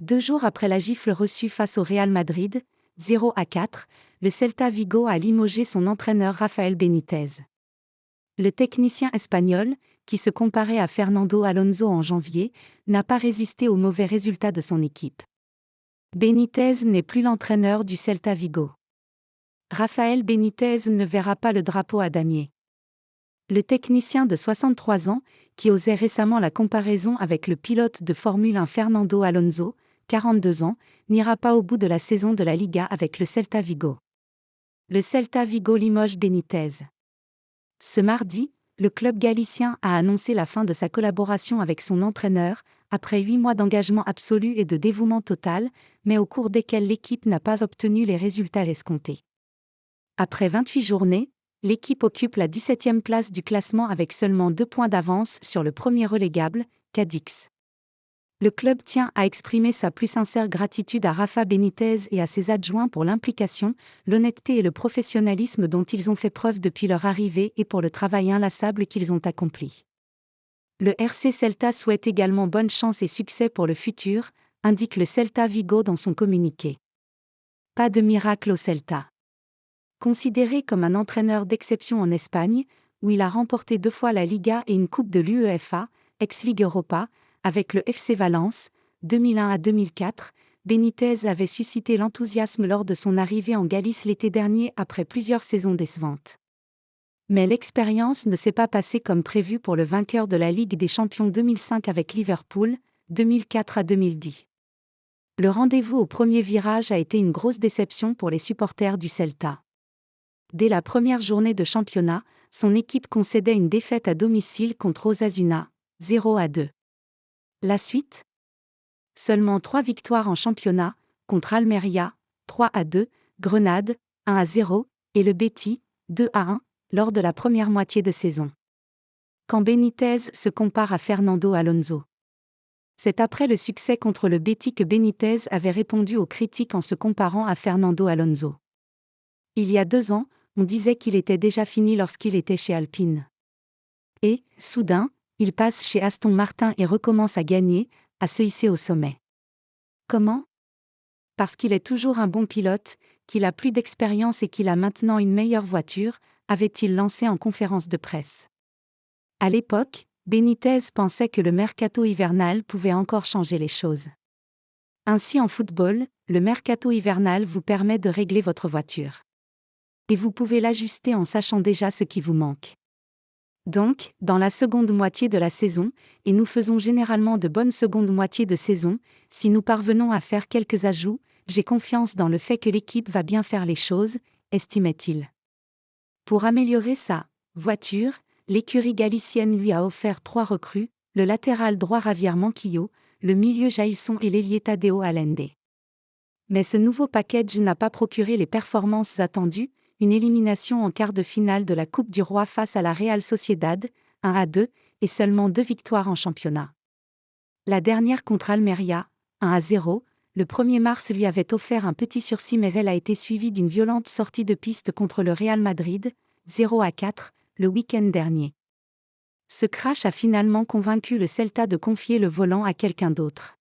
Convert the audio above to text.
2 jours après la gifle reçue face au Real Madrid, 0-4, le Celta Vigo a limogé son entraîneur Rafael Benítez. Le technicien espagnol, qui se comparait à Fernando Alonso en janvier, n'a pas résisté aux mauvais résultats de son équipe. Benítez n'est plus l'entraîneur du Celta Vigo. Rafael Benítez ne verra pas le drapeau à damier. Le technicien de 63 ans, qui osait récemment la comparaison avec le pilote de Formule 1 Fernando Alonso, 42 ans, n'ira pas au bout de la saison de la Liga avec le Celta Vigo. Le Celta Vigo limoge Benítez. Ce mardi, le club galicien a annoncé la fin de sa collaboration avec son entraîneur, après 8 mois d'engagement absolu et de dévouement total, mais au cours desquels l'équipe n'a pas obtenu les résultats escomptés. Après 28 journées, l'équipe occupe la 17e place du classement avec seulement 2 points d'avance sur le premier relégable, Cadix. Le club tient à exprimer sa plus sincère gratitude à Rafa Benítez et à ses adjoints pour l'implication, l'honnêteté et le professionnalisme dont ils ont fait preuve depuis leur arrivée et pour le travail inlassable qu'ils ont accompli. Le RC Celta souhaite également bonne chance et succès pour le futur, indique le Celta Vigo dans son communiqué. Pas de miracle au Celta. Considéré comme un entraîneur d'exception en Espagne, où il a remporté 2 fois la Liga et une coupe de l'UEFA, ex-Ligue Europa, avec le FC Valence, 2001 à 2004, Benítez avait suscité l'enthousiasme lors de son arrivée en Galice l'été dernier après plusieurs saisons décevantes. Mais l'expérience ne s'est pas passée comme prévu pour le vainqueur de la Ligue des Champions 2005 avec Liverpool, 2004 à 2010. Le rendez-vous au premier virage a été une grosse déception pour les supporters du Celta. Dès la première journée de championnat, son équipe concédait une défaite à domicile contre Osasuna, 0-2. La suite ? Seulement 3 victoires en championnat, contre Almeria, 3-2, Grenade, 1-0, et le Betis, 2-1, lors de la première moitié de saison. Quand Benítez se compare à Fernando Alonso. C'est après le succès contre le Betis que Benítez avait répondu aux critiques en se comparant à Fernando Alonso. Il y a 2 ans, on disait qu'il était déjà fini lorsqu'il était chez Alpine. Et, soudain, il passe chez Aston Martin et recommence à gagner, à se hisser au sommet. Comment ? Parce qu'il est toujours un bon pilote, qu'il a plus d'expérience et qu'il a maintenant une meilleure voiture, avait-il lancé en conférence de presse. À l'époque, Benítez pensait que le mercato hivernal pouvait encore changer les choses. Ainsi en football, le mercato hivernal vous permet de régler votre voiture. Et vous pouvez l'ajuster en sachant déjà ce qui vous manque. Donc, dans la seconde moitié de la saison, et nous faisons généralement de bonnes secondes moitiés de saison, si nous parvenons à faire quelques ajouts, j'ai confiance dans le fait que l'équipe va bien faire les choses, estimait-il. Pour améliorer sa voiture, l'écurie galicienne lui a offert 3 recrues, le latéral droit Javier Manquillo, le milieu Jailson et l'ailier Tadeo Allende. Mais ce nouveau package n'a pas procuré les performances attendues, une élimination en quart de finale de la Coupe du Roi face à la Real Sociedad, 1-2, et seulement 2 victoires en championnat. La dernière contre Almeria, 1-0, le 1er mars lui avait offert un petit sursis mais elle a été suivie d'une violente sortie de piste contre le Real Madrid, 0-4, le week-end dernier. Ce crash a finalement convaincu le Celta de confier le volant à quelqu'un d'autre.